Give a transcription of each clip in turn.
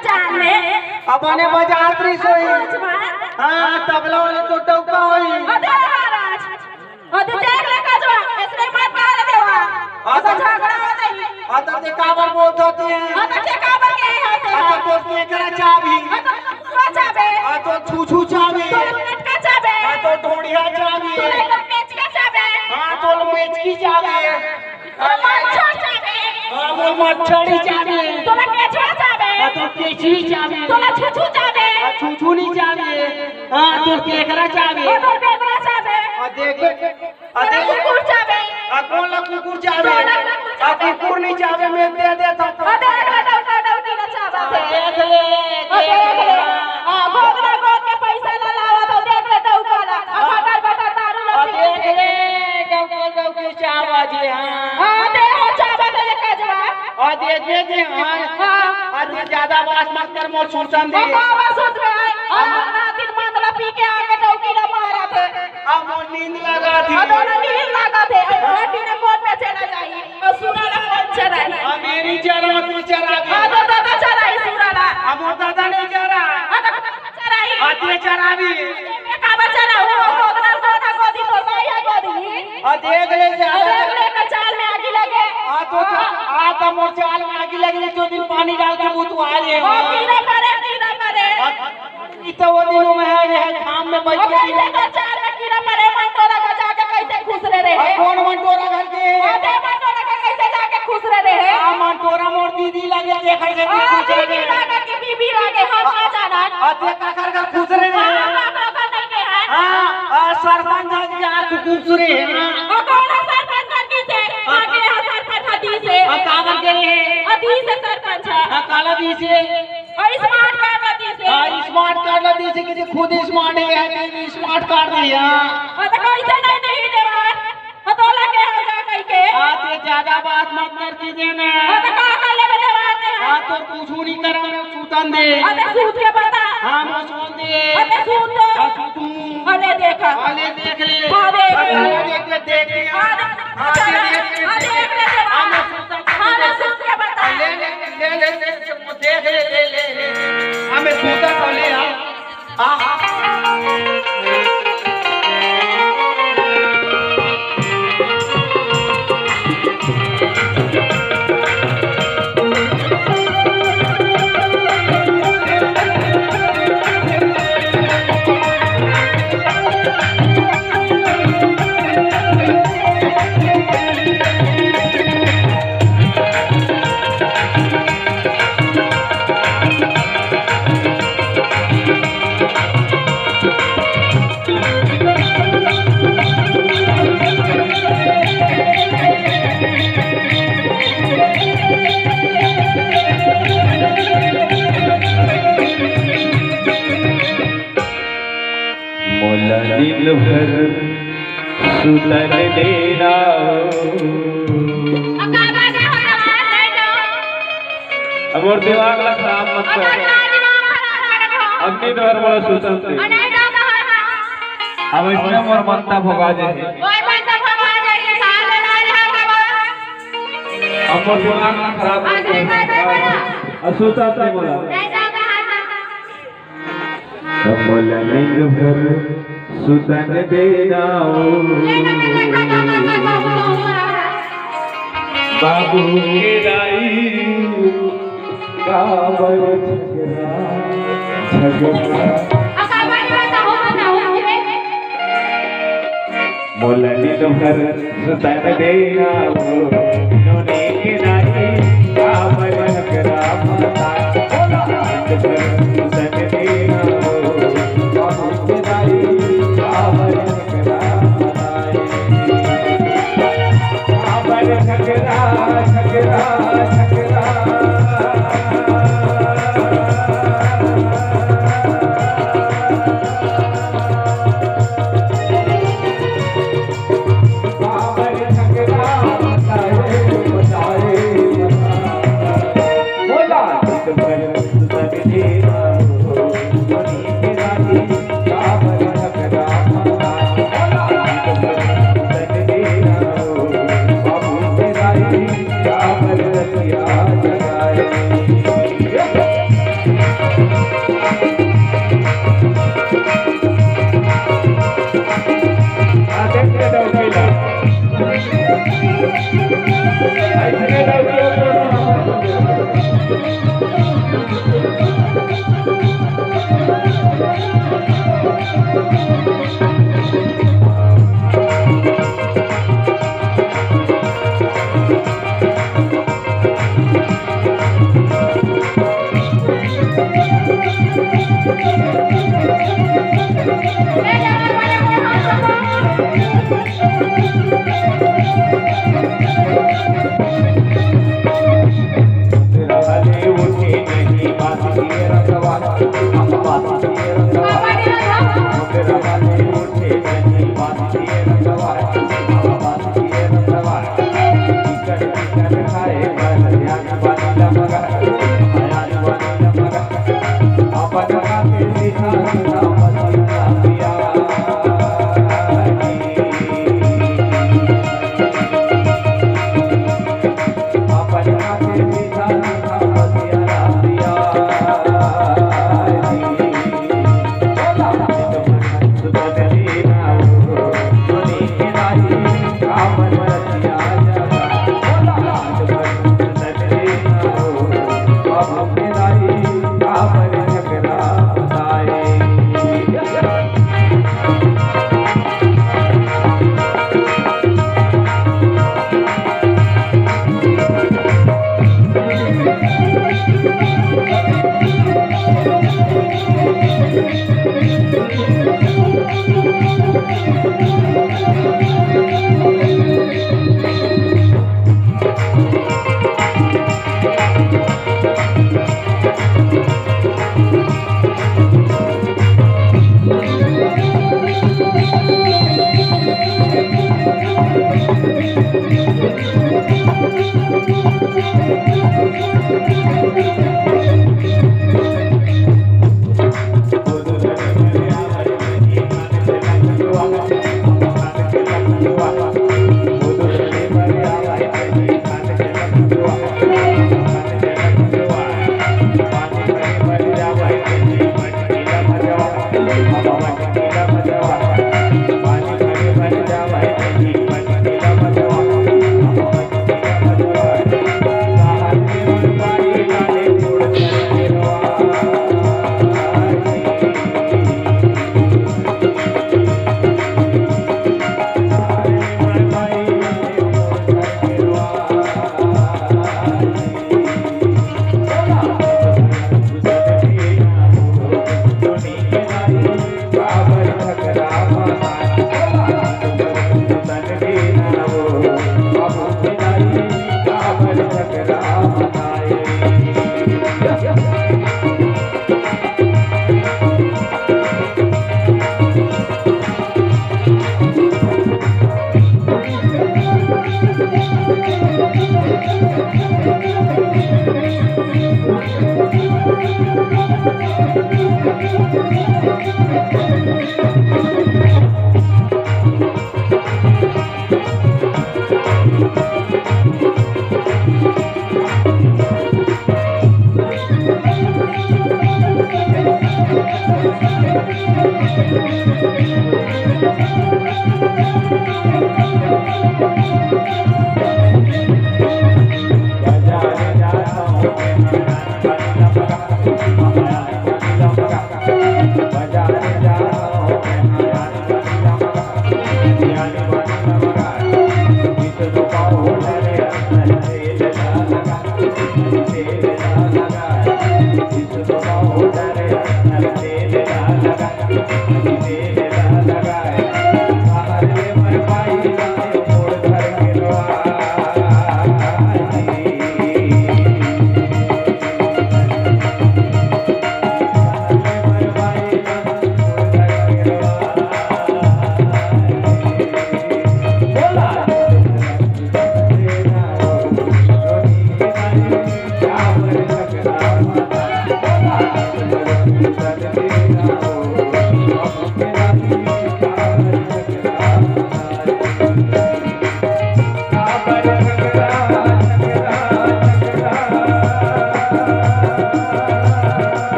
बाजार में अपने बाजार त्री सोई हां तबला वाले तो टौका होई अरे महाराज अरे देख ले कजवा इसने मत मार देवा ऐसा झगड़ा होता ही आता ते काबर बोलत होते हैं आता के काबर के होते हैं आता तो के करा चाबी आता चाबे आ तो छू चाबी तो पेट का चाबे आ तो ढोड़िया चाबी तो पेट का चाबे हां तो मेच की चाबी मच्छर चाबे हां वो मच्छरी चाबी तो केचुआ चाबे आ तो केचुई चाबी तो छुछू चाबे आ छुछुनी चाबी हां तो केकरा चाबी तो बेबरा चाबे आ देख कुकुर चाबे आ कौन ला कुकुर चाबे आ कुकुर नहीं चाबे में दे देता तो देख ले डौकी ना चाबा देख ले देख ले गोदना गोद के पैसा ना लावा तो देख ले डौकाला बटर दारू ना देख ले डौके चाबा जी हां दे हो चाबा दे कजवा आ दे हां आज ज्यादा बात मत कर मोर सुनसन दे बाबा सुन रहे ना दिन मंदला पी के आके डौकी ना मारा थे अब मोर नींद लगा थी दोनों नींद लगा थे हड्डी ने कोन में चला जाई और सुनाला कौन चराई आ मेरी चरा तू चरा भी आ तो दादा चराई सुनाला अब मोर दादा नहीं चरा आ तो चराई आ ते चरा भी मैं काबा चला वो गोदना गोदा गोदी तो भाई है गोदी आ देख ले देख ले ना चाल में आगी लगे आ तो मोर चाल में आगी लगी जो दिन पानी डाल के मुंह तू आ ले ओ पीना पड़े ई तो वो दिनों में है शाम में बैठ के कैसे तो चाल में कीड़ा पड़े मंटोरा का जाके कैसे खुश रहे कौन मंटोरा घर के आधे मंटोरा का कैसे जाके खुश रहे आ मंटोरा मोर दीदी लगे देखे से खुश रहे बीबी लागे कि बीबी लागे हम ना जाना आ ते का कर खुश रहे का नहीं के है हां सरपंच जी आ खुश रहे और कौन है सरपंच की से आगे है सरपंच हदी से आ काबर के रे हदी से सरपंच है आ काला दी से और स्मार्ट कार्ड हदी से आ स्मार्ट कार्ड दी से कि खुद स्मार्ट है कि स्मार्ट कार्ड दिया और तो कैसे नहीं देवार तो लगे होगा कहीं के आ ते ज्यादा बात मत कर कीजिए ना और तो का कर ले देवार ने आ तो कुछ नहीं करा मैं सूतन दे अरे सूत के बता हां मैं सोन दे अरे सूत तो आ सूतू अरे देखा अरे देख ले हाँ, देख ले। देख ले हां देख ले देख ले हाँ सूत के बता ले देख ले हमें सूता तो ले आ दिन भर सुतन देना अब और दिमाग ला खराब मत कर अपनी तो हर बड़ा सुतन से अब इसमें मोर मनता भोगा जाए अब और दिमाग ला खराब मत कर असुता से बोला कमल दिन भर सुतन देना बाबू के राई काबर झगड़ा मोल दिन भर सुतन देना नोने के राई काबर झगड़ा माता दिन भर सुतन देना बाबू के राई काबर झगड़ा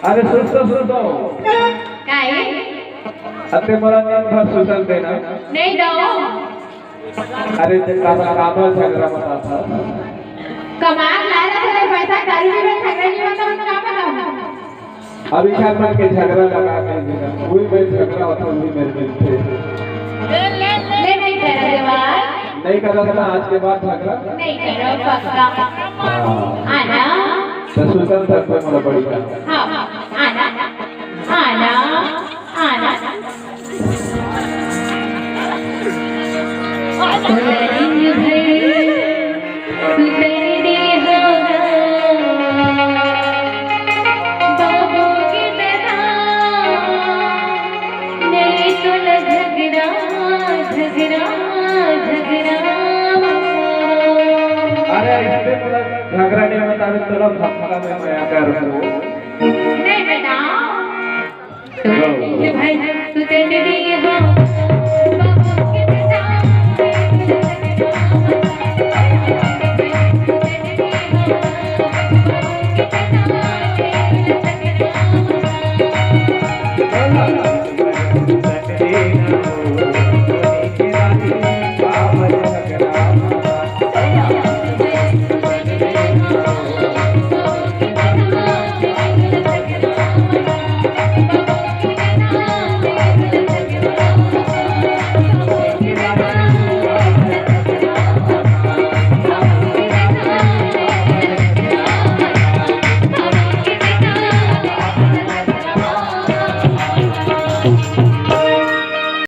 अरे सुनतो काय अते मला नेमका सुचल देना नाही दो अरे ते काबल झगड़ा बता था कमाल लाला तेरे पैसा दारू में झगड़ा नहीं होता तो क्या बताऊं अभी ख्याल में के झगड़ा लगा के वही मैं झगड़ा होता वही मेरे थे ले नहीं करो देवार नहीं कर रहा था आज के बाद झगड़ा नहीं करो पक्का आना तर सुलतान सारखं मला बळी का हाँ आना आना आना अरे इसलिए मला घाघरा नहीं होता है चलो भक्का में मैं कर नहीं बेटा भाई तू तेरे लिए हो